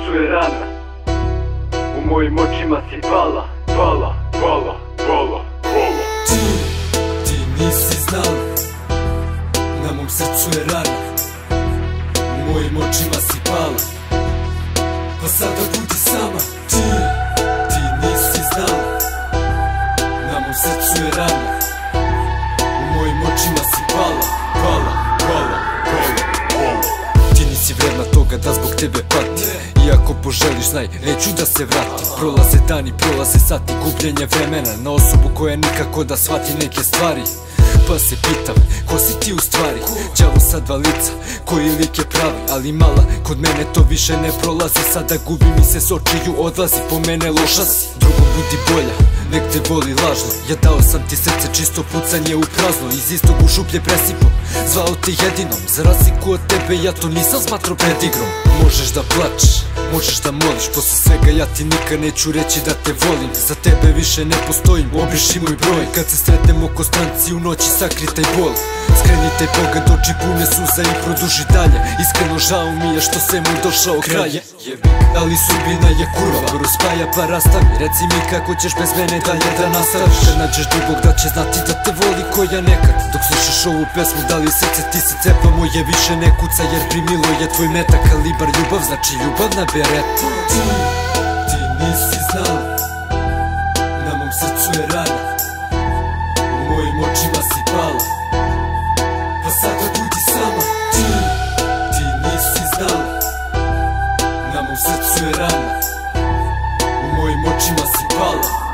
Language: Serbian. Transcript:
srcu je rana, u mojim očima si pala, pala, pala, pala, pala. Ti nisi znala, na mom srcu je rana, u mojim očima si pala, pa sada budi sama. Ti nisi znala, na mom srcu je rana, u mojim očima si pala, pala, pala, pala, pala. Ti nisi vredna toga da zbog tebe pati, iako poželiš, znaj, neću da se vratim. Prolaze dani, prolaze sati, gubljenje vremena na osobu koja nikako da shvati neke stvari. Pa se pitam, ko si ti u stvari? Đavo sa dva lica, koji lik je pravi? Ali mala, kod mene to više ne prolazi. Sada gubi mi se s očiju, odlazi, po mene loša si. Drugo budi bolja, nek te voli lažno. Ja dao sam ti srce, čisto pucanje u prazno. Iz istog u šuplje presipo, zvao te jedinom. Za razliku od tebe ja to nisam smatrao predigrom. Možeš da plačeš, možeš da moliš, posle svega ja ti nikad neću reći da te volim. Za tebe više ne postojim, obriši moj broj. Kad se sretnemo ko stranci u noći, sakri taj bol. Skreni taj pogled, oči pune suza i produži dalje. Iskreno žao mi je što se mu došao kraj. Ali sudbina je kurva, rozpaja pa rastavi. Reci mi kako ćeš bez mene dalje da nastaviš. Kad nađeš drugog da će znati da te voli ko ja nekad. Dok slušaš ovu pesmu, da li srce ti se cepa moje više ne kuca, jer primilo je tvoj metak. Kalibar ljubav znači ljubav na bereta. Ti nisi znala, na mom srcu je rana, u mojim očima si pala, pa sada budi sama. Ti nisi znala, na mom srcu je rana, u mojim očima si pala.